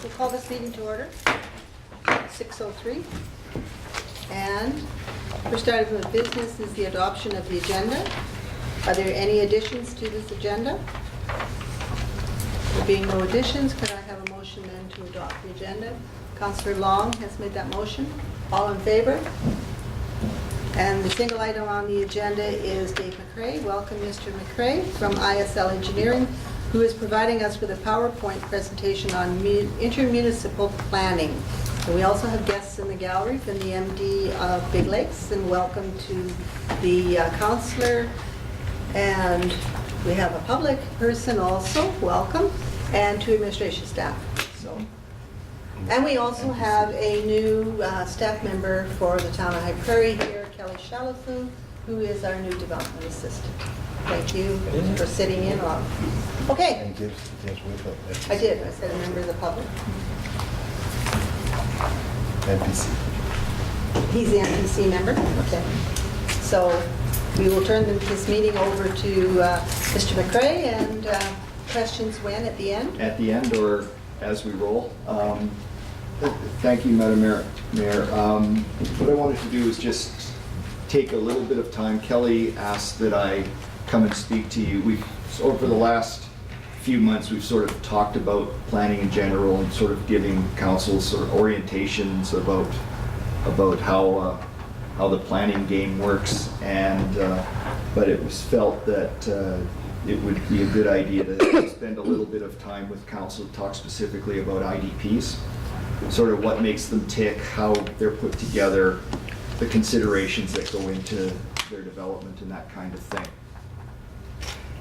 We'll call this meeting to order, 6:03. And first item of business is the adoption of the agenda. Are there any additions to this agenda? There being no additions, could I have a motion then to adopt the agenda? Councillor Long has made that motion. All in favor? And the single item on the agenda is Dave McRae. Welcome, Mr. McRae, from ISL Engineering, who is providing us with a PowerPoint presentation on intermunicipal planning. And we also have guests in the gallery from the MD of Big Lakes, and welcome to the councillor. And we have a public person also, welcome, and to administration staff. And we also have a new staff member for the town of High Prairie here, Kelly Shalathun, who is our new development assistant. Thank you for sitting in on. Okay. And gives with it. I did. I said a member of the public. NPC. He's the NPC member. Okay. So we will turn this meeting over to Mr. McRae, and questions when at the end? At the end, or as we roll. Thank you, Madam Mayor. What I wanted to do is just take a little bit of time. Kelly asked that I come and speak to you. Over the last few months, we've sort of talked about planning in general and sort of giving council sort of orientations about how the planning game works. And but it was felt that it would be a good idea to spend a little bit of time with council to talk specifically about IDPs, sort of what makes them tick, how they're put together, the considerations that go into their development and that kind of thing.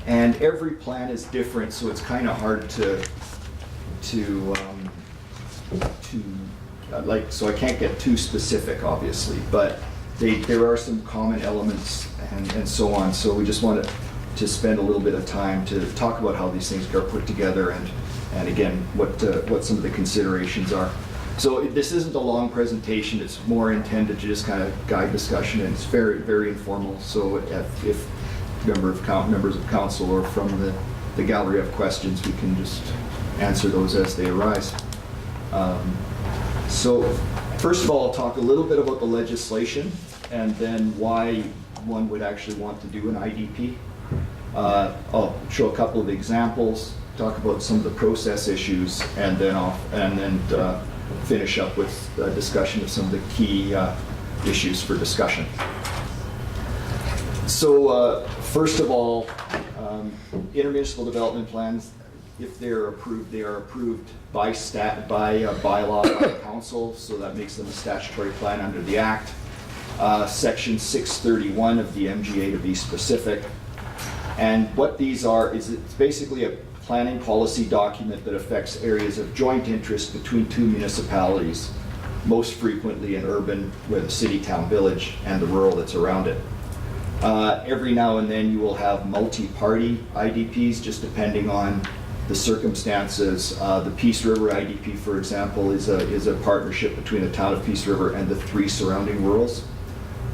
And every plan is different, so it's kind of hard so I can't get too specific, obviously, but there are some common elements and so on. So we just wanted to spend a little bit of time to talk about how these things are put together, and again, what some of the considerations are. So this isn't a long presentation. It's more intended to just kind of guide discussion, and it's very, very informal. So if members of council or from the gallery have questions, we can just answer those as they arise. So first of all, I'll talk a little bit about the legislation and then why one would actually want to do an IDP. I'll show a couple of examples, talk about some of the process issues, and then finish up with a discussion of some of the key issues for discussion. So first of all, intermunicipal development plans, if they're approved, they are approved by bylaw by council, so that makes them a statutory plan under the Act. Section 631 of the MGA, to be specific. And what these are is it's basically a planning policy document that affects areas of joint interest between two municipalities, most frequently in urban, where the city, town, village, and the rural that's around it. Every now and then you will have multi-party IDPs, just depending on the circumstances. The Peace River IDP, for example, is a partnership between the town of Peace River and the 3 surrounding rurals,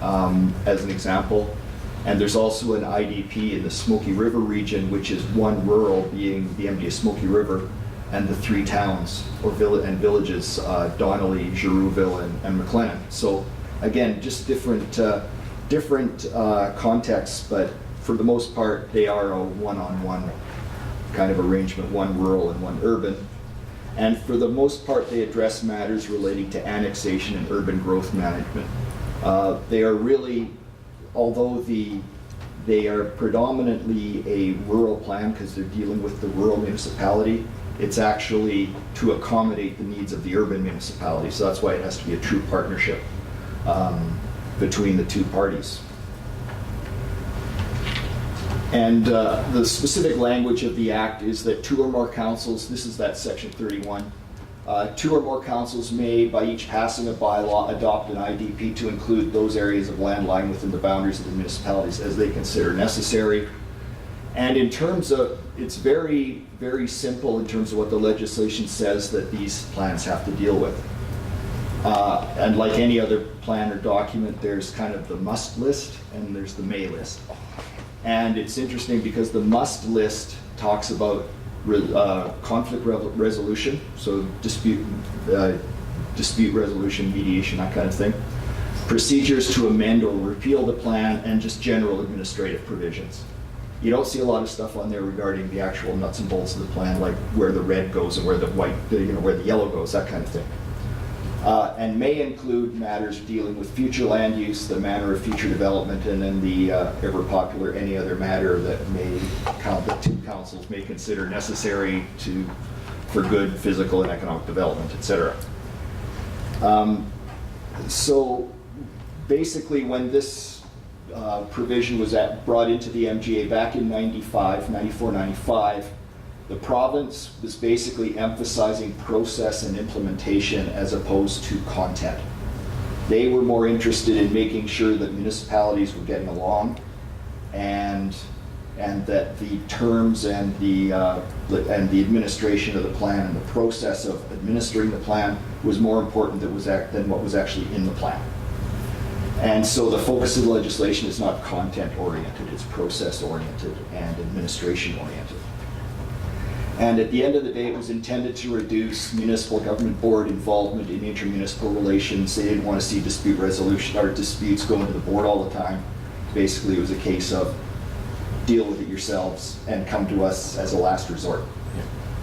as an example. And there's also an IDP in the Smoky River region, which is one rural, being the MD of Smoky River, and the 3 towns or villages, Donnelly, Girouville, and McLennan. So again, just different contexts, but for the most part, they are a one-on-one kind of arrangement, one rural and one urban. And for the most part, they address matters relating to annexation and urban growth management. They are really, although they are predominantly a rural plan because they're dealing with the rural municipality, it's actually to accommodate the needs of the urban municipality. So that's why it has to be a true partnership between the two parties. And the specific language of the Act is that 2 or more councils, this is that section 31, 2 or more councils may, by each passing a bylaw, adopt an IDP to include those areas of land lying within the boundaries of the municipalities as they consider necessary. And in terms of, it's very, very simple in terms of what the legislation says that these plans have to deal with. And like any other plan or document, there's kind of the must list and there's the may list. And it's interesting because the must list talks about conflict resolution, so dispute resolution, mediation, that kind of thing. Procedures to amend or repeal the plan, and just general administrative provisions. You don't see a lot of stuff on there regarding the actual nuts and bolts of the plan, like where the red goes and where the white, where the yellow goes, that kind of thing. And may include matters dealing with future land use, the manner of future development, and then the ever popular any other matter that the two councils may consider necessary for good physical and economic development, etc. So basically, when this provision was brought into the MGA back in 94, 95, the province was basically emphasizing process and implementation as opposed to content. They were more interested in making sure that municipalities were getting along, and that the terms and the administration of the plan and the process of administering the plan was more important than what was actually in the plan. And so the focus of the legislation is not content-oriented, it's process-oriented and administration-oriented. And at the end of the day, it was intended to reduce municipal government board involvement in intermunicipal relations. They didn't want to see dispute resolution or disputes going to the board all the time. Basically, it was a case of deal with it yourselves and come to us as a last resort,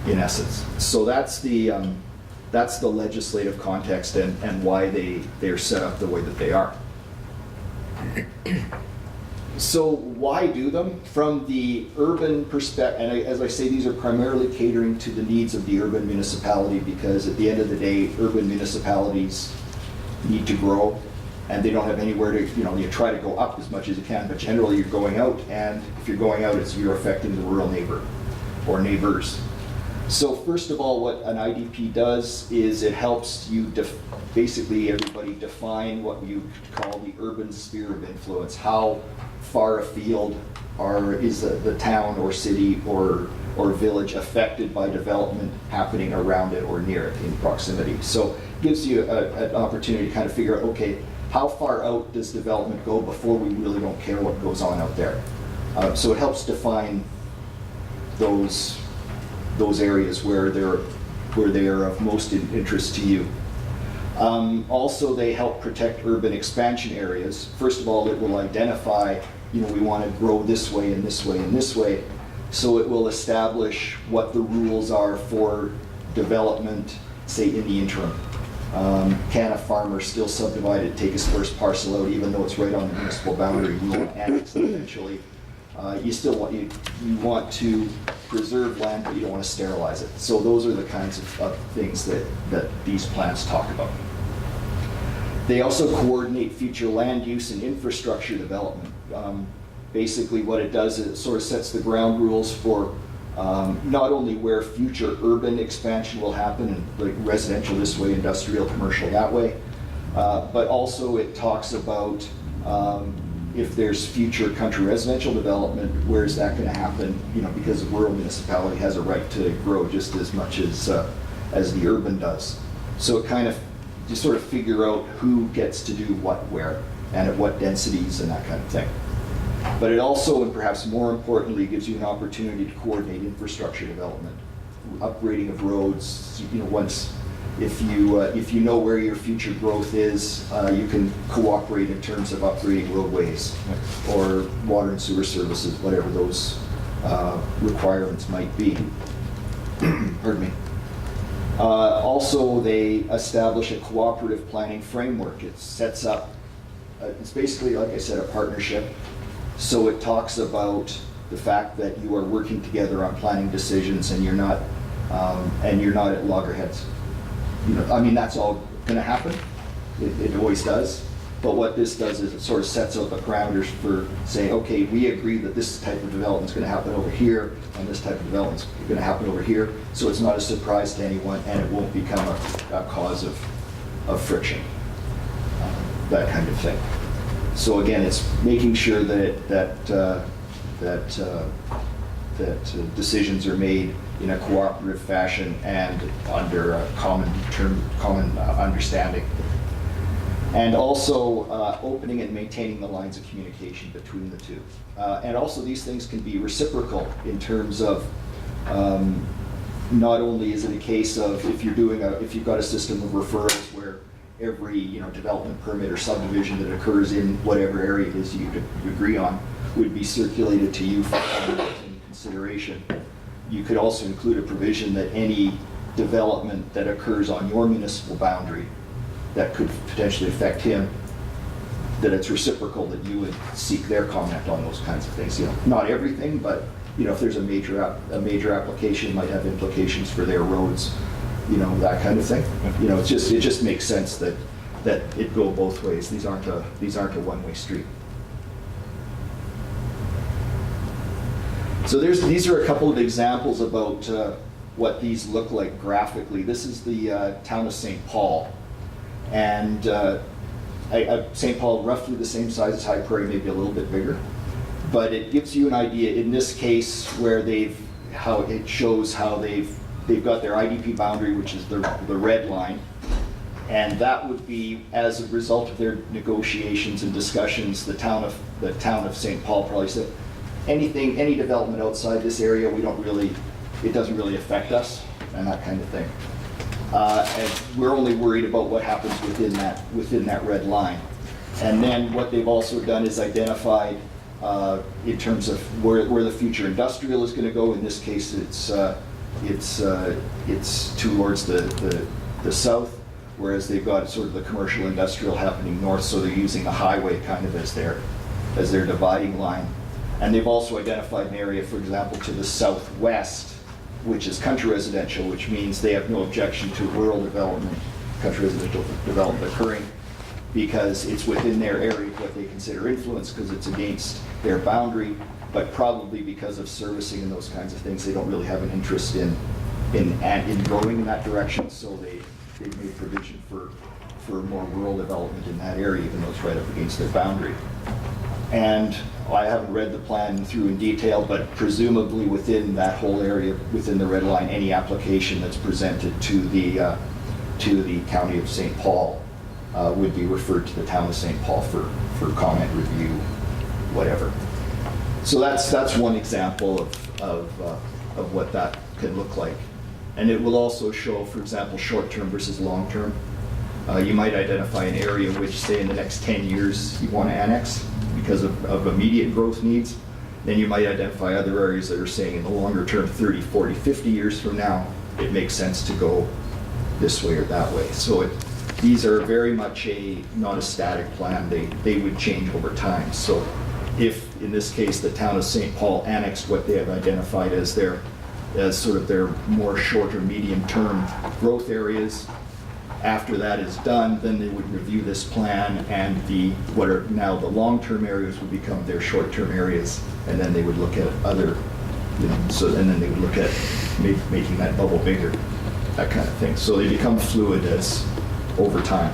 in essence. So that's the legislative context and why they're set up the way that they are. So why do them? From the urban perspective, and as I say, these are primarily catering to the needs of the urban municipality, because at the end of the day, urban municipalities need to grow, and they don't have anywhere to, you try to go up as much as you can, but generally you're going out, and if you're going out, you're affecting the rural neighbor or neighbors. So first of all, what an IDP does is it helps you basically everybody define what you call the urban sphere of influence. How far afield is the town or city or village affected by development happening around it or near it in proximity. So it gives you an opportunity to kind of figure out, okay, how far out does development go before we really don't care what goes on out there? So it helps define those areas where they are of most interest to you. Also, they help protect urban expansion areas. First of all, it will identify, we want to grow this way and this way and this way. So it will establish what the rules are for development, say in the interim. Can a farmer still subdivide it, take his first parcel out, even though it's right on the municipal boundary? We will annex it eventually. You want to preserve land, but you don't want to sterilize it. So those are the kinds of things that these plans talk about. They also coordinate future land use and infrastructure development. Basically what it does is it sort of sets the ground rules for not only where future urban expansion will happen, and like residential this way, industrial, commercial that way, but also it talks about if there's future country residential development, where is that going to happen? Because a rural municipality has a right to grow just as much as the urban does. So it kind of, you sort of figure out who gets to do what where and at what densities and that kind of thing. But it also, and perhaps more importantly, gives you an opportunity to coordinate infrastructure development, upgrading of roads. If you know where your future growth is, you can cooperate in terms of upgrading roadways or water and sewer services, whatever those requirements might be. Pardon me. Also, they establish a cooperative planning framework. It sets up, it's basically, like I said, a partnership. So it talks about the fact that you are working together on planning decisions, and you're not at loggerheads. That's all going to happen. It always does. But what this does is it sort of sets out the parameters for saying, okay, we agree that this type of development is going to happen over here, and this type of development is going to happen over here. So it's not a surprise to anyone, and it won't become a cause of friction, that kind of thing. So again, it's making sure that decisions are made in a cooperative fashion and under a common understanding. And also opening and maintaining the lines of communication between the two. And also these things can be reciprocal in terms of Not only is it a case of if you've got a system of referrals where every development permit or subdivision that occurs in whatever area it is you agree on would be circulated to you for comment and consideration. You could also include a provision that any development that occurs on your municipal boundary that could potentially affect him, that it's reciprocal, that you would seek their comment on those kinds of things. Not everything, but if there's a major application, might have implications for their roads, that kind of thing. It just makes sense that it go both ways. These aren't a one-way street. So these are a couple of examples about what these look like graphically. This is the town of St. Paul, and St. Paul roughly the same size as High Prairie, maybe a little bit bigger. But it gives you an idea in this case where it shows how they've got their IDP boundary, which is the red line, and that would be as a result of their negotiations and discussions. The town of St. Paul probably said any development outside this area, it doesn't really affect us, and that kind of thing. And we're only worried about what happens within that red line. And then what they've also done is identified in terms of where the future industrial is going to go. In this case, it's towards the south, whereas they've got sort of the commercial industrial happening north. So they're using the highway kind of as their dividing line. And they've also identified an area, for example, to the southwest, which is country residential, which means they have no objection to rural development, country residential development occurring, because it's within their area of what they consider influence, because it's against their boundary, but probably because of servicing and those kinds of things, they don't really have an interest in growing in that direction, so they've made provision for more rural development in that area, even though it's right up against their boundary. And I haven't read the plan through in detail, but presumably within that whole area, within the red line, any application that's presented to the County of St. Paul would be referred to the Town of St. Paul for comment, review, whatever. So that's one example of what that could look like. And it will also show, for example, short-term versus long-term. You might identify an area which, say, in the next 10 years you want to annex because of immediate growth needs. Then you might identify other areas that are saying in the longer term, 30, 40, 50 years from now, it makes sense to go this way or that way. So these are very much not a static plan. They would change over time. So if, in this case, the Town of St. Paul annexed what they have identified as sort of their more short or medium term growth areas, after that is done, then they would review this plan, and what are now the long-term areas would become their short-term areas, and then they would look at other, and then they would look at making that bubble bigger, that kind of thing. So they become fluid over time.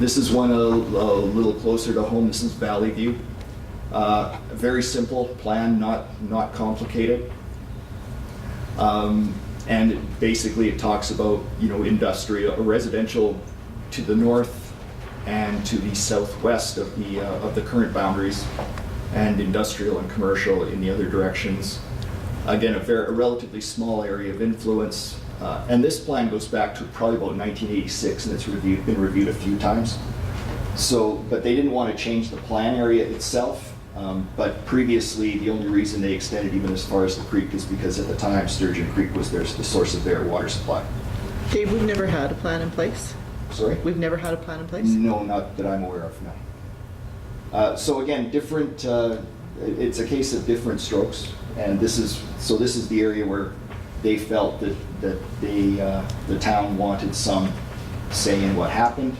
This is one a little closer to home. This is Valley View. A very simple plan, not complicated. And basically it talks about, industrial, residential to the north and to the southwest of the current boundaries, and industrial and commercial in the other directions. Again, a relatively small area of influence. And this plan goes back to probably about 1986, and it's been reviewed a few times. So, but they didn't want to change the plan area itself. But previously, the only reason they extended even as far as the creek is because at the time, Sturgeon Creek was the source of their water supply. Dave, we've never had a plan in place? Sorry? We've never had a plan in place? No, not that I'm aware of, no. So again, different, it's a case of different strokes. And this is the area where they felt that the town wanted some say in what happened.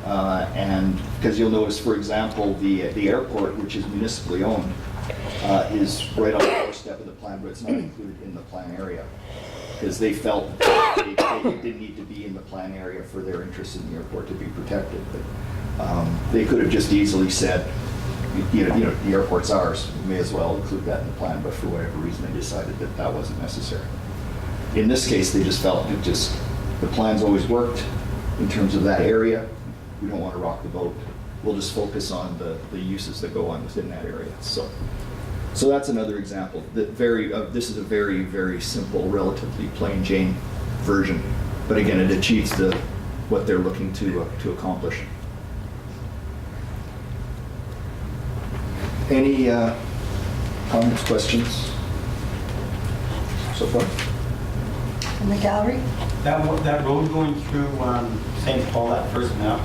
And because you'll notice, for example, the airport, which is municipally owned, is right on the doorstep of the plan, but it's not included in the plan area, because they felt that they didn't need to be in the plan area for their interest in the airport to be protected. But they could have just easily said, the airport's ours, we may as well include that in the plan, but for whatever reason they decided that wasn't necessary. In this case, they just felt the plan's always worked in terms of that area. We don't want to rock the boat. We'll just focus on the uses that go on within that area. So So that's another example. This is a very, very simple, relatively plain Jane version. But again, it achieves what they're looking to accomplish. Any comments, questions so far? In the gallery? That road going through St. Paul, that first map,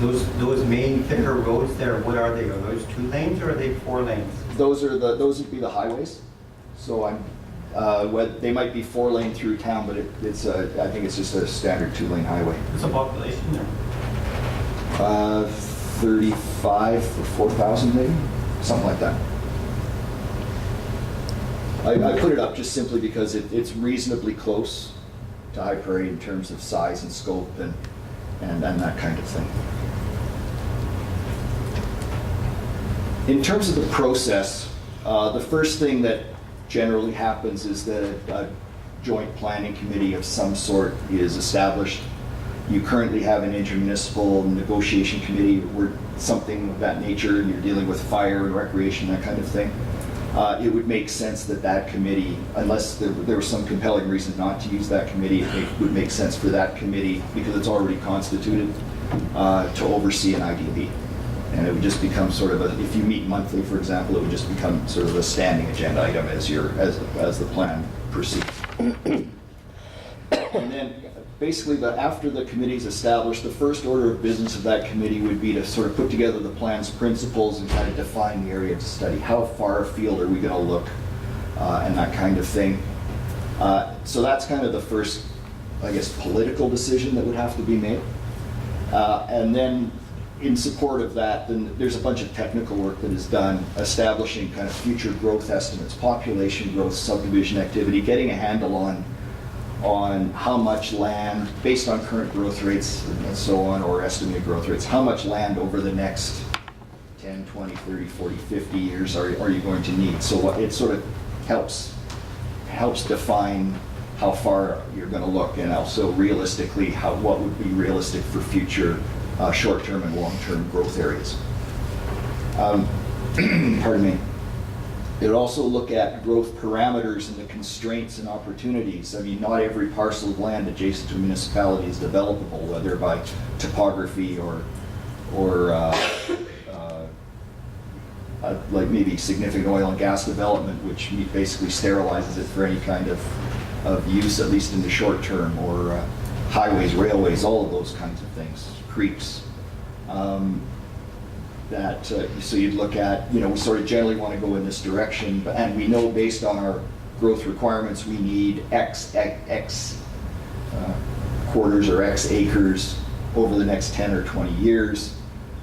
those main thicker roads there, what are they? Are those 2 lanes or are they 4 lanes? Those would be the highways. So they might be 4-lane through town, but I think it's just a standard 2-lane highway. What's the population there? 35 or 4,000 maybe, something like that. I put it up just simply because it's reasonably close to High Prairie in terms of size and scope and that kind of thing. In terms of the process, the first thing that generally happens is that a joint planning committee of some sort is established. You currently have an intermunicipal negotiation committee or something of that nature, and you're dealing with fire and recreation, that kind of thing. It would make sense that committee, unless there was some compelling reason not to use that committee, it would make sense for that committee, because it's already constituted, to oversee an IDP. And it would just become sort of if you meet monthly, for example, it would just become sort of a standing agenda item as the plan proceeds. And then basically, after the committee's established, the first order of business of that committee would be to sort of put together the plan's principles and kind of define the area to study. How far afield are we going to look, and that kind of thing. So that's kind of the first, I guess, political decision that would have to be made. And then in support of that, then there's a bunch of technical work that is done establishing kind of future growth estimates, population growth, subdivision activity, getting a handle on how much land, based on current growth rates and so on, or estimated growth rates, how much land over the next 10, 20, 30, 40, 50 years are you going to need? So it sort of helps define how far you're going to look, and also realistically what would be realistic for future short-term and long-term growth areas. Pardon me. It would also look at growth parameters and the constraints and opportunities. I mean, not every parcel of land adjacent to a municipality is developable, whether by topography or like maybe significant oil and gas development, which basically sterilizes it for any kind of use, at least in the short term, or highways, railways, all of those kinds of things, creeks. So you'd look at, we sort of generally want to go in this direction, and we know based on our growth requirements we need X quarters or X acres over the next 10 or 20 years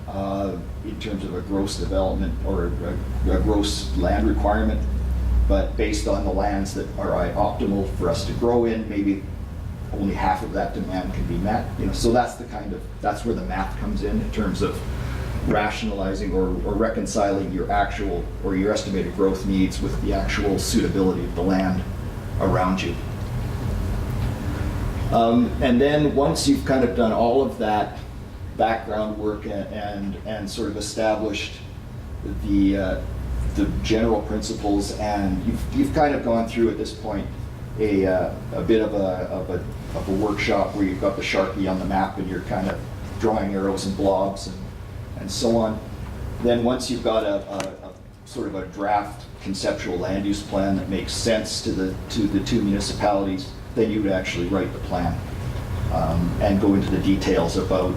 in terms of a gross development or a gross land requirement. But based on the lands that are optimal for us to grow in, maybe only half of that demand can be met. So that's where the math comes in terms of rationalizing or reconciling your actual or your estimated growth needs with the actual suitability of the land around you. And then once you've kind of done all of that background work and sort of established the general principles, and you've kind of gone through at this point a bit of a workshop where you've got the Sharpie on the map and you're kind of drawing arrows and blobs and so on. Then once you've got a sort of a draft conceptual land use plan that makes sense to the two municipalities, then you would actually write the plan and go into the details about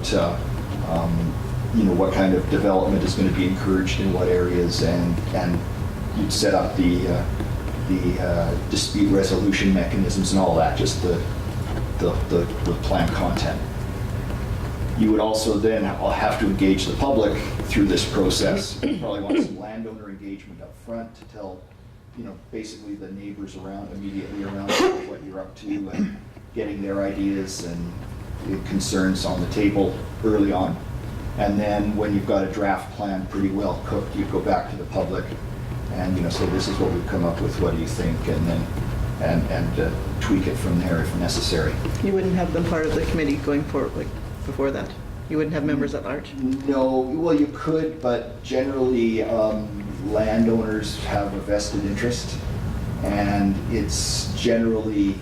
what kind of development is going to be encouraged in what areas, and you'd set up the dispute resolution mechanisms and all that, just the plan content. You would also then have to engage the public through this process. You probably want some landowner engagement up front to tell, basically the neighbors immediately around what you're up to, and getting their ideas and concerns on the table early on. And then when you've got a draft plan pretty well cooked, you go back to the public and say, this is what we've come up with, what do you think? And then and tweak it from there if necessary. You wouldn't have them part of the committee going forward before that? You wouldn't have members at large? No, well, you could, but generally, landowners have a vested interest, and it's generally,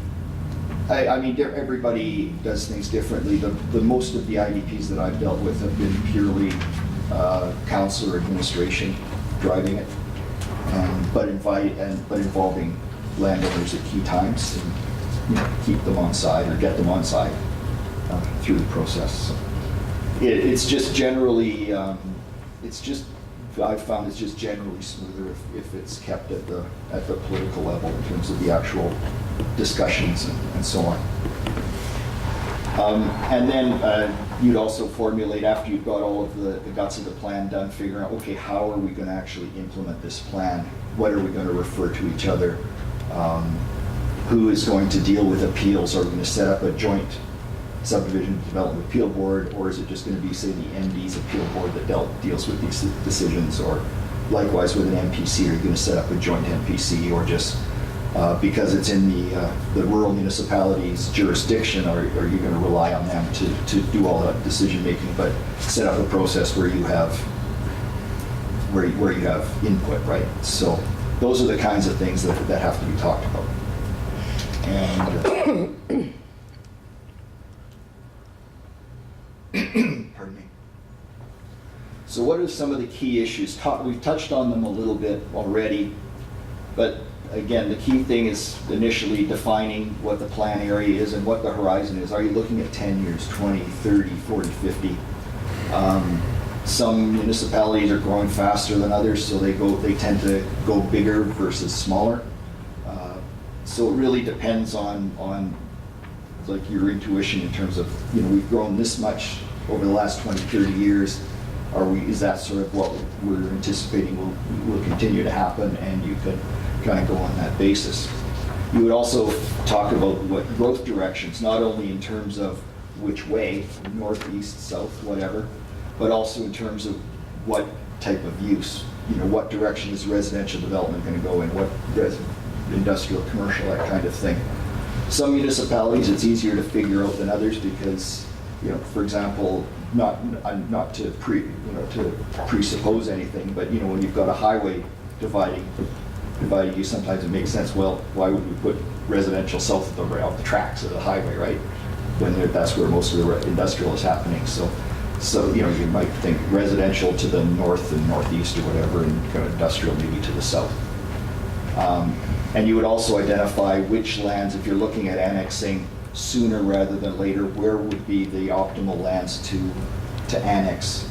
I mean, everybody does things differently. The most of the IDPs that I've dealt with have been purely council or administration driving it, but involving landowners at key times, and, you know, keep them on side or get them on side through the process. So it's just generally, I've found it's just generally smoother if it's kept at the political level in terms of the actual discussions and so on. And then you'd also formulate, after you've got all of the guts of the plan done, figuring out, okay, how are we going to actually implement this plan? What are we going to refer to each other? Who is going to deal with appeals? Are we going to set up a joint subdivision development appeal board, or is it just going to be, say, the MD's appeal board that deals with these decisions? Or likewise with an MPC, are you going to set up a joint MPC, or just because it's in the rural municipality's jurisdiction, are you going to rely on them to do all that decision making, but set up a process where you have input, right? So those are the kinds of things that have to be talked about. And pardon me. So what are some of the key issues? We've touched on them a little bit already, but again, the key thing is initially defining what the plan area is and what the horizon is. Are you looking at 10 years, 20, 30, 40, 50? Some municipalities are growing faster than others, so they tend to go bigger versus smaller. So it really depends on like your intuition in terms of, you know, we've grown this much over the last 20, 30 years. Is that sort of what we're anticipating will continue to happen, and you could kind of go on that basis. You would also talk about what growth directions, not only in terms of which way, north, east, south, whatever, but also in terms of what type of use. You know, what direction is residential development going to go in, what industrial, commercial, that kind of thing. Some municipalities it's easier to figure out than others because, you know, for example, not to presuppose anything, but you know, when you've got a highway dividing you, sometimes it makes sense. Well, why would we put residential south of the tracks of the highway, right? When that's where most of the industrial is happening. So you know, you might think residential to the north and northeast or whatever, and kind of industrial maybe to the south. And you would also identify which lands, if you're looking at annexing sooner rather than later, where would be the optimal lands to annex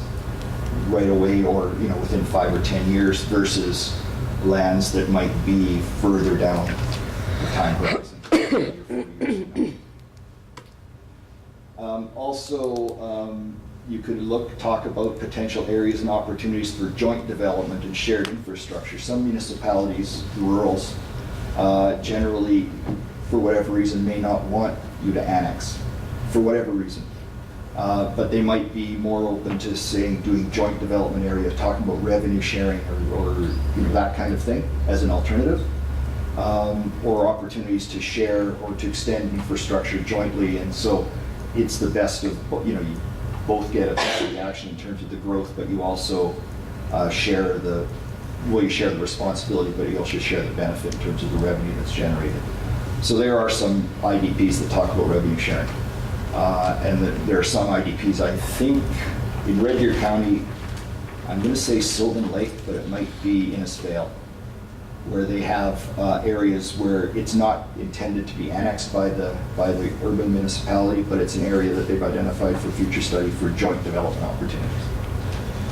right away, or you know, within 5 or 10 years, versus lands that might be further down the time horizon. 30 or 40 years from now. Also, you could talk about potential areas and opportunities for joint development and shared infrastructure. Some municipalities, rurals, generally, for whatever reason, may not want you to annex, for whatever reason. But they might be more open to saying, doing joint development area, talking about revenue sharing or you know, that kind of thing as an alternative. Or opportunities to share or to extend infrastructure jointly. And so it's the best of, you know, you both get a better reaction in terms of the growth, but you also share the responsibility, but you also share the benefit in terms of the revenue that's generated. So there are some IDPs that talk about revenue sharing. And there are some IDPs, I think, in Red Deer County, I'm going to say Sylvan Lake, but it might be Innisfail, where they have areas where it's not intended to be annexed by the urban municipality, but it's an area that they've identified for future study for joint development opportunities.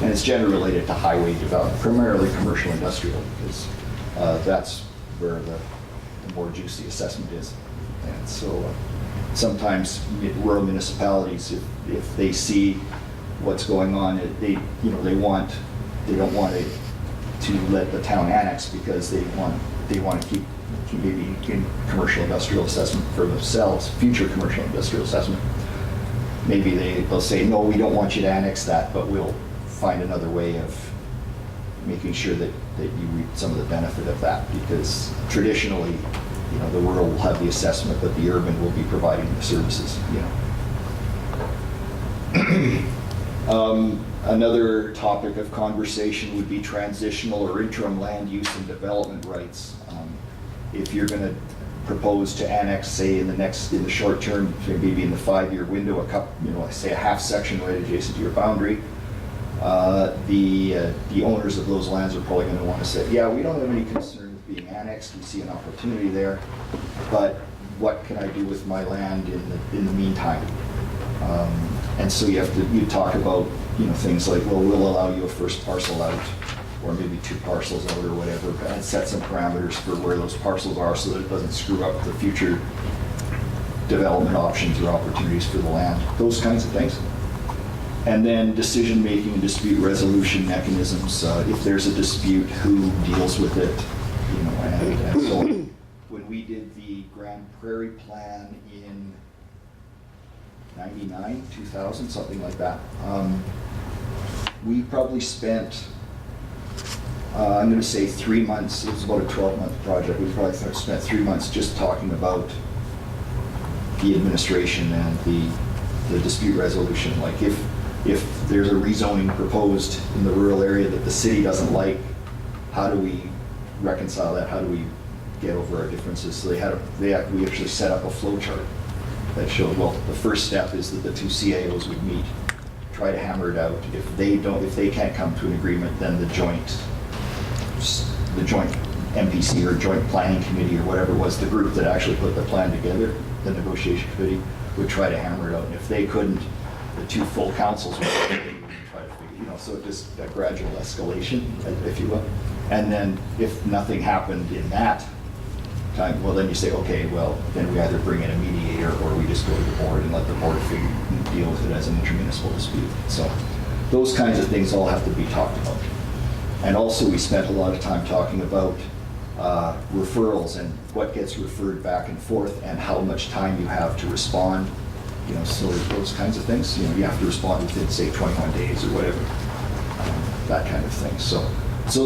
And it's generally related to highway development, primarily commercial industrial, because that's where the more juicy assessment is. And so sometimes rural municipalities, if they see what's going on, they don't want to let the town annex because they want to keep maybe in commercial industrial assessment for themselves, future commercial industrial assessment. Maybe they'll say, no, we don't want you to annex that, but we'll find another way of making sure that you reap some of the benefit of that, because traditionally, you know, the rural will have the assessment, but the urban will be providing the services, you know. Another topic of conversation would be transitional or interim land use and development rights. If you're going to propose to annex, say in the short term, maybe in the 5-year window, say a half section right adjacent to your boundary, the owners of those lands are probably going to want to say, yeah, we don't have any concern with being annexed. We see an opportunity there, but what can I do with my land in the meantime? And so you talk about things like, well, we'll allow you a first parcel out, or maybe 2 parcels out, or whatever, and set some parameters for where those parcels are so that it doesn't screw up the future development options or opportunities for the land. Those kinds of things. And then decision-making and dispute resolution mechanisms. If there's a dispute, who deals with it? And so when we did the Grand Prairie plan in 99, 2000, something like that, we probably spent, I'm going to say 3 months. It was about a 12-month project. We probably spent 3 months just talking about the administration and the dispute resolution. Like if there's a rezoning proposed in the rural area that the city doesn't like, how do we reconcile that? How do we get over our differences? So we actually set up a flow chart that showed, well, the first step is that the 2 CAOs would meet, try to hammer it out. If they can't come to an agreement, then the joint MPC or joint planning committee or whatever it was, the group that actually put the plan together, the negotiation committee, would try to hammer it out. And if they couldn't, the 2 full councils would try to figure, so just a gradual escalation, if you will. And then if nothing happened in that time, well, then you say, okay, well, then we either bring in a mediator or we just go to the board and let the board deal with it as an intermunicipal dispute. So those kinds of things all have to be talked about. And also we spent a lot of time talking about referrals and what gets referred back and forth and how much time you have to respond. So those kinds of things. You have to respond within, say, 21 days or whatever, that kind of thing. So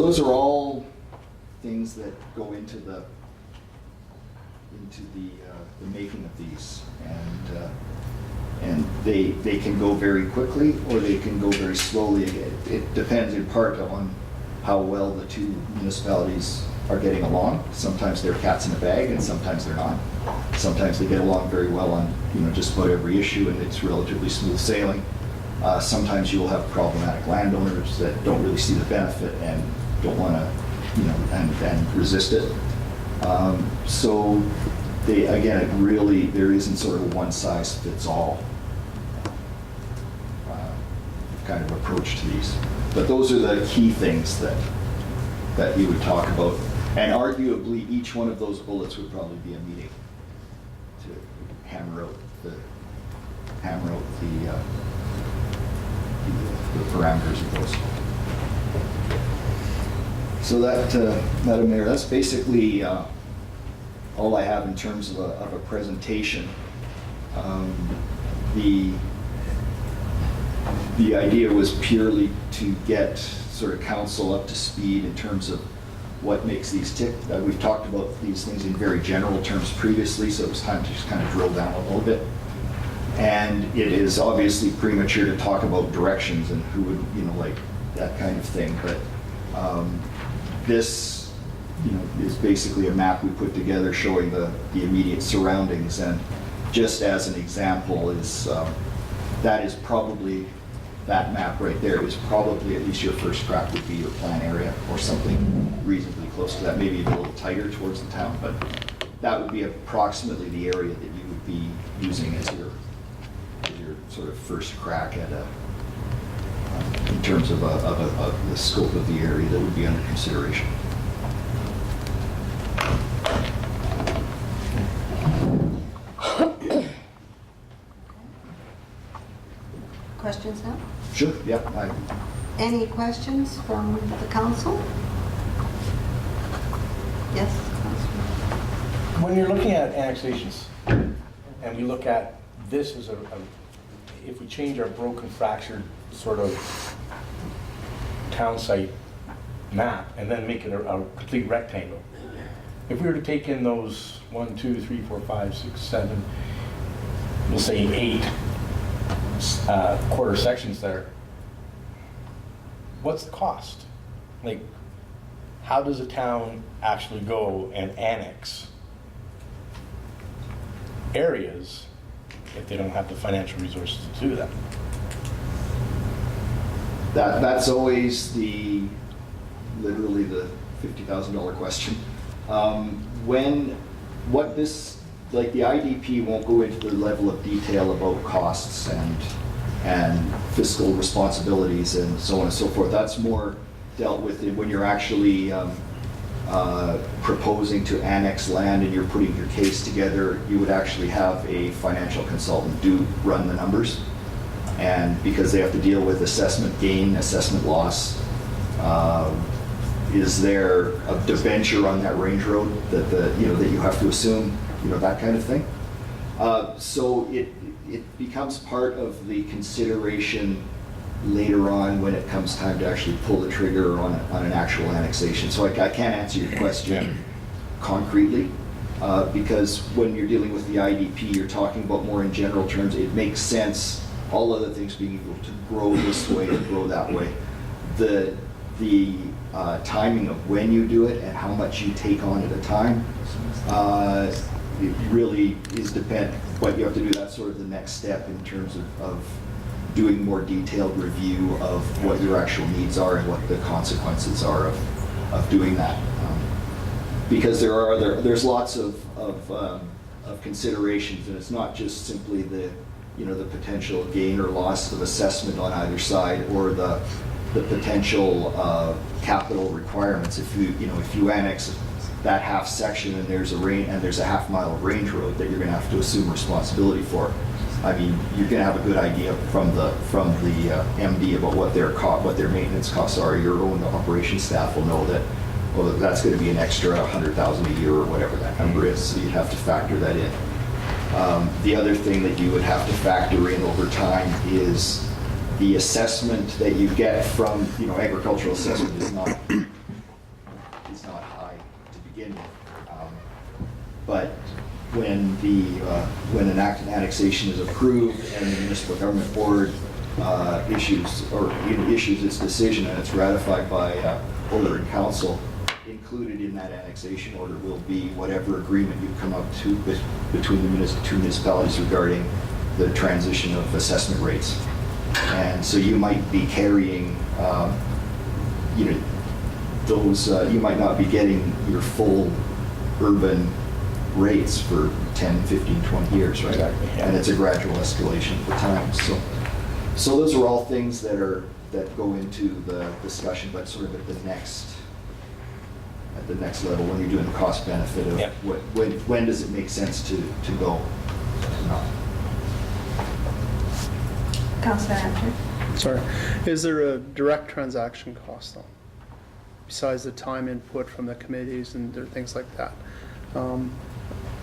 those are all things that go into the making of these, and they can go very quickly or they can go very slowly. It depends in part on how well the 2 municipalities are getting along. Sometimes they're cats in a bag, and sometimes they're not. Sometimes they get along very well on just about every issue, and it's relatively smooth sailing. Sometimes you will have problematic landowners that don't really see the benefit and don't want to, and resist it. So there isn't sort of a one-size-fits-all kind of approach to these. But those are the key things that you would talk about. And arguably, each one of those bullets would probably be a meeting to hammer out the parameters of those. So Madam Mayor, that's basically all I have in terms of a presentation. The idea was purely to get sort of council up to speed in terms of what makes these tick. We've talked about these things in very general terms previously, so it was time to just kind of drill down a little bit. And it is obviously premature to talk about directions and who would, like that kind of thing. But this, is basically a map we put together showing the immediate surroundings. And just as an example, that map right there is probably at least your first crack would be your plan area or something reasonably close to that, maybe even a little tighter towards the town, but that would be approximately the area that you would be using as your sort of first crack at in terms of the scope of the area that would be under consideration. Questions now? Sure, yeah. Any questions from the council? Yes, Councilor. When you're looking at annexations, and we look at this as if we change our broken, fractured sort of town site map and then make it a complete rectangle, if we were to take in those 1, 2, 3, 4, 5, 6, 7, we'll say 8 quarter sections there, what's the cost? Like, how does a town actually go and annex areas if they don't have the financial resources to do that? That's always literally the $50,000 question. Like the IDP won't go into the level of detail about costs and fiscal responsibilities and so on and so forth. That's more dealt with when you're actually proposing to annex land and you're putting your case together. You would actually have a financial consultant run the numbers, and because they have to deal with assessment gain, assessment loss. Is there a debenture on that range road that you have to assume, that kind of thing. So it becomes part of the consideration later on when it comes time to actually pull the trigger on an actual annexation. So I can't answer your question concretely because when you're dealing with the IDP, you're talking about more in general terms. It makes sense, all other things being equal, to grow this way and grow that way. The timing of when you do it and how much you take on at a time, it really is dependent. But you have to do that sort of the next step in terms of doing more detailed review of what your actual needs are and what the consequences are of doing that. Because there's lots of considerations, and it's not just simply the potential gain or loss of assessment on either side, or the potential capital requirements. If you annex that half section and there's a half-mile of range road that you're going to have to assume responsibility for, I mean, you're going to have a good idea from the MD about what their maintenance costs are. Your own operations staff will know that, well, that's going to be an extra $100,000 a year or whatever that number is. So you'd have to factor that in. The other thing that you would have to factor in over time is the assessment that you get from, agricultural assessment is not high to begin with. But when an act of annexation is approved and the municipal government board issues its decision and it's ratified by order and council, included in that annexation order will be whatever agreement you come up to between the two municipalities regarding the transition of assessment rates. And so you might be carrying, you might not be getting your full urban rates for 10, 15, 20 years, right? Exactly, yeah. And it's a gradual escalation over time. So those are all things that go into the discussion, but sort of at the next level when you're doing the cost benefit of Yep. when does it make sense to go. Councillor Andrew? Sorry. Is there a direct transaction cost though? Besides the time input from the committees and there are things like that.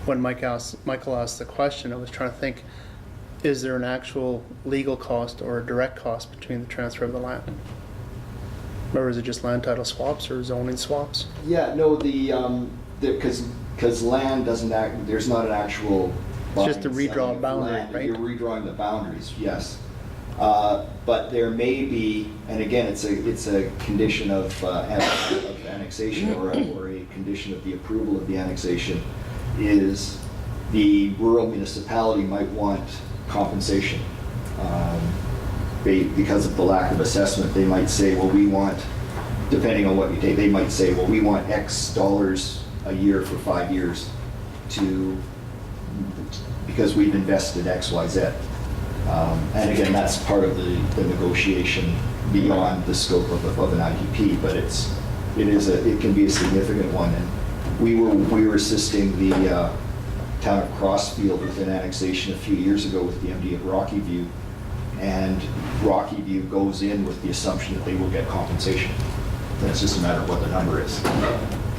When Michael asked the question, I was trying to think, is there an actual legal cost or a direct cost between the transfer of the land? Or is it just land title swaps or zoning swaps? Yeah, no, because land doesn't act, there's not an actual. It's just a buying and redraw selling of boundary, land. right? You're redrawing the boundaries, yes. But there may be, and again, it's a condition of annexation or a condition of the approval of the annexation, is the rural municipality might want compensation. Because of the lack of assessment, they might say, well, we want, depending on what you take, they might say, well, we want X dollars a year for 5 years because we've invested X, Y, Z. And again, that's part of the negotiation beyond the scope of an IDP, but it can be a significant one. And we were assisting the town of Crossfield with an annexation a few years ago with the MD of Rocky View, and Rocky View goes in with the assumption that they will get compensation. Then it's just a matter of what the number is.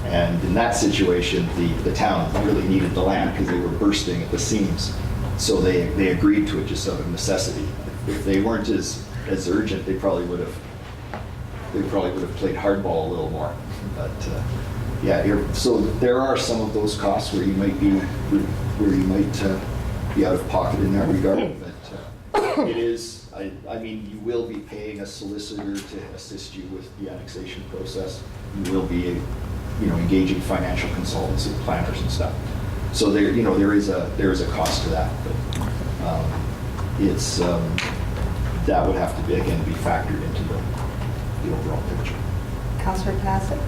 And in that situation, the town really needed the land because they were bursting at the seams. So they agreed to it just out of necessity. If they weren't as urgent, they probably would have played hardball a little more. But so there are some of those costs where you might be out of pocket in that regard. But it is, I mean, you will be paying a solicitor to assist you with the annexation process. You will be, engaging financial consultants and planners and stuff. So there, there is a cost to that, but it's, that would have to be, again, be factored into the overall picture. Councillor Passitt?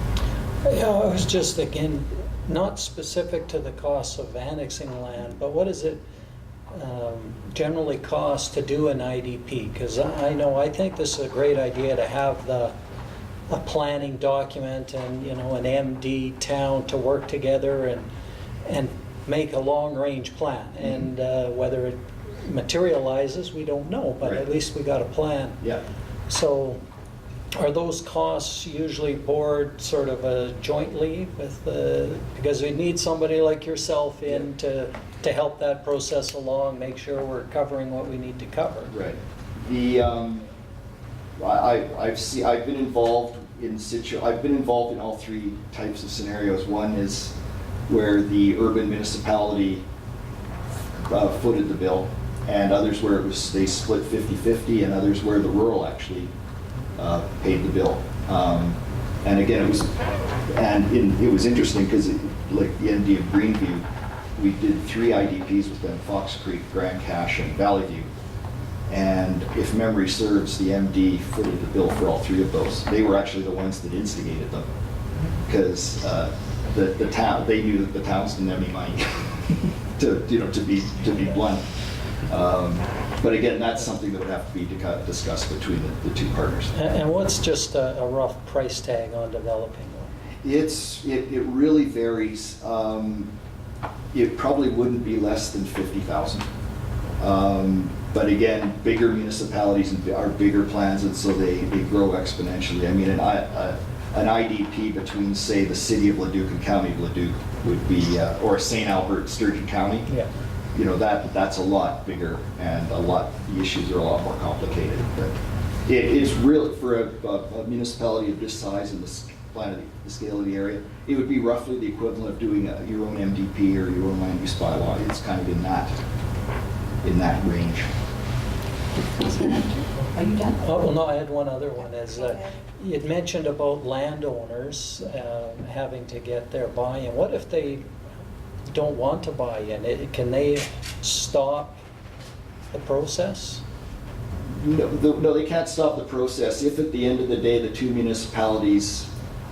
Yeah, it was just, again, not specific to the cost of annexing land, but what does it generally cost to do an IDP? Because I think this is a great idea to have a planning document and, an MD town to work together and make a long-range plan. And whether it materializes, we don't know, but Right. at least we got a plan. Yeah. So are those costs usually borne sort of jointly with because we need somebody like yourself in to help that process along, make sure we're covering what we need to cover? Right. The I've been involved in all three types of scenarios. One is where the urban municipality footed the bill, and others where they split 50-50, and others where the rural actually paid the bill. And again, it was interesting because, like the MD of Greenview, we did 3 IDPs with them: Fox Creek, Grand Cache, and Valley View. And if memory serves, the MD footed the bill for all 3 of those. They were actually the ones that instigated them, because the town, they knew that the towns didn't have any money to be blunt. But again, that's something that would have to be discussed between the 2 partners. And what's just a rough price tag on developing one? It really varies. It probably wouldn't be less than 50,000. But again, bigger municipalities are bigger plans, and so they grow exponentially. I mean, an IDP between, say, the city of Leduc and County of Leduc would be, or St. Albert, Sturgeon County. Yeah. That's a lot bigger, and the issues are a lot more complicated. But it's real for a municipality of this size and the scale of the area. It would be roughly the equivalent of doing your own MDP or your own land use bylaw. It's kind of in that range. Are you done? Oh, well, no, I had one other one. You'd mentioned about landowners having to get their buy-in. What if they don't want to buy in? Can they stop the process? No, they can't stop the process. If at the end of the day the 2 municipalities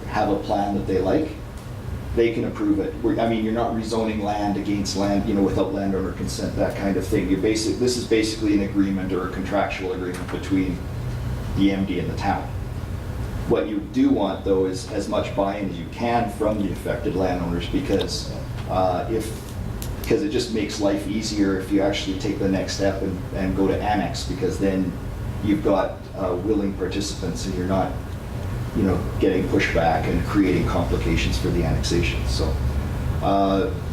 have a plan that they like, they can approve it. You're not rezoning land against land, without landowner consent, that kind of thing. This is basically an agreement or a contractual agreement between the MD and the town. What you do want, though, is as much buy-in as you can from the affected landowners, because it just makes life easier if you actually take the next step and go to annex, because then you've got willing participants and you're not getting pushback and creating complications for the annexation. So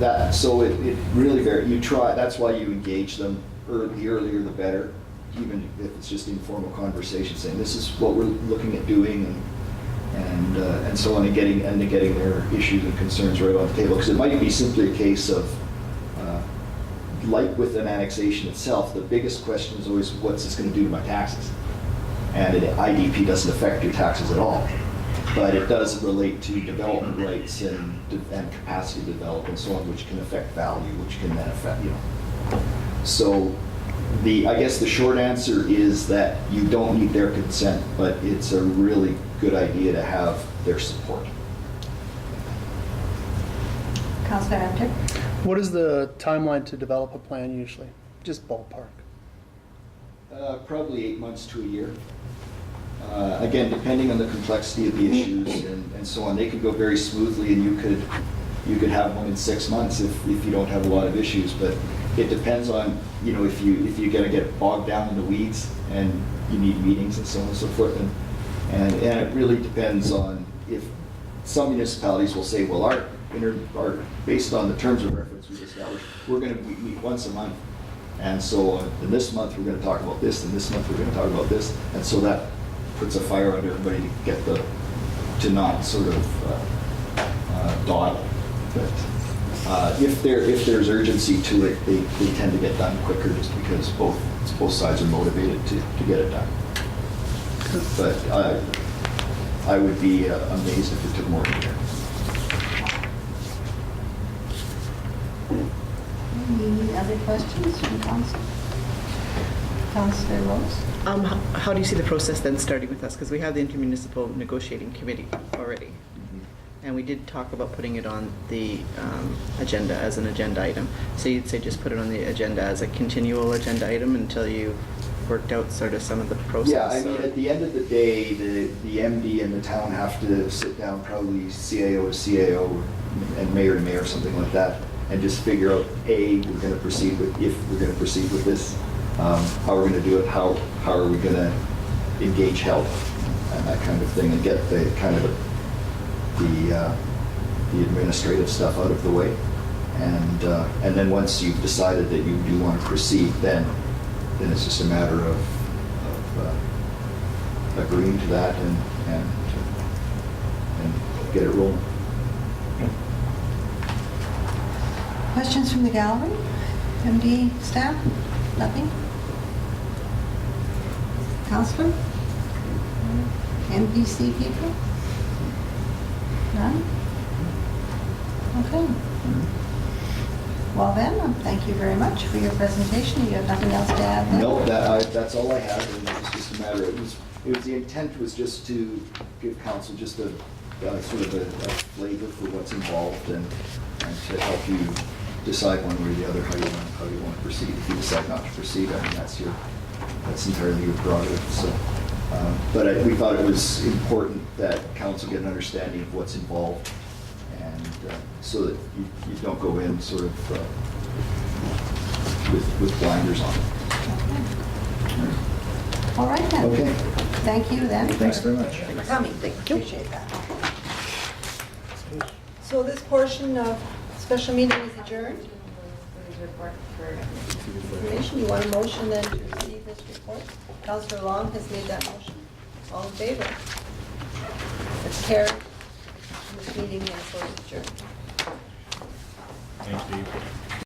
it really you try. That's why you engage them the earlier the better, even if it's just informal conversation, saying this is what we're looking at doing, and so on, and getting their issues and concerns right on the table. Because it might be simply a case of, like with an annexation itself, the biggest question is always, what's this going to do to my taxes? And an IDP doesn't affect your taxes at all, but it does relate to development rights and capacity to develop and so on, which can affect value, which can then affect, So I guess the short answer is that you don't need their consent, but it's a really good idea to have their support. Councillor Hunter? What is the timeline to develop a plan usually? Just ballpark. Probably 8 months to a year. Again, depending on the complexity of the issues and so on, they could go very smoothly, and you could have one in 6 months if you don't have a lot of issues. But it depends on if you're going to get bogged down in the weeds and you need meetings and so on and so forth, and it really depends on if some municipalities will say, well, our based on the terms of reference we've established, we're going to meet once a month. And so in this month, we're going to talk about this, and this month, we're going to talk about this. And so that puts a fire under everybody to get to not sort of dawdle. But If there's urgency to it, they tend to get done quicker just because both sides are motivated to get it done. But I would be amazed if it took more than a year. Any other questions from council? Councillor Rose? How do you see the process then starting with us? Because we have the intermunicipal negotiating committee already. And we did talk about putting it on the agenda as an agenda item. So you'd say just put it on the agenda as a continual agenda item until you've worked out sort of some of the process? Yeah, I mean, or- at the end of the day, the MD and the town have to sit down, probably CAO to CAO and mayor to mayor, something like that, and just figure out, A, we're gonna proceed with, if we're gonna proceed with this, how we're gonna do it, how are we gonna engage help, and that kind of thing, and get the kind of the administrative stuff out of the way. And then once you've decided that you do want to proceed, then it's just a matter of agreeing to that and get it rolling. Questions from the gallery? MD staff? Nothing? Councillor? NPC people? None? Okay. Well then, thank you very much for your presentation. You have nothing else to add then? No, that's all I have, and it was just a matter, the intent was just to give council just a sort of a flavor for what's involved and to help you decide one way or the other how you want to proceed. If you decide not to proceed, I mean, that's entirely your prerogative, so. But we thought it was important that council get an understanding of what's involved, and so that you don't go in sort of with blinders on. All right then. Okay. Thank you then. Thanks very much. For coming. Appreciate that. So this portion of special meeting is adjourned. Information, you want a motion then to receive this report? Councillor Long has made that motion. All in favor? It's carried. This meeting is adjourned. Thanks, Dave.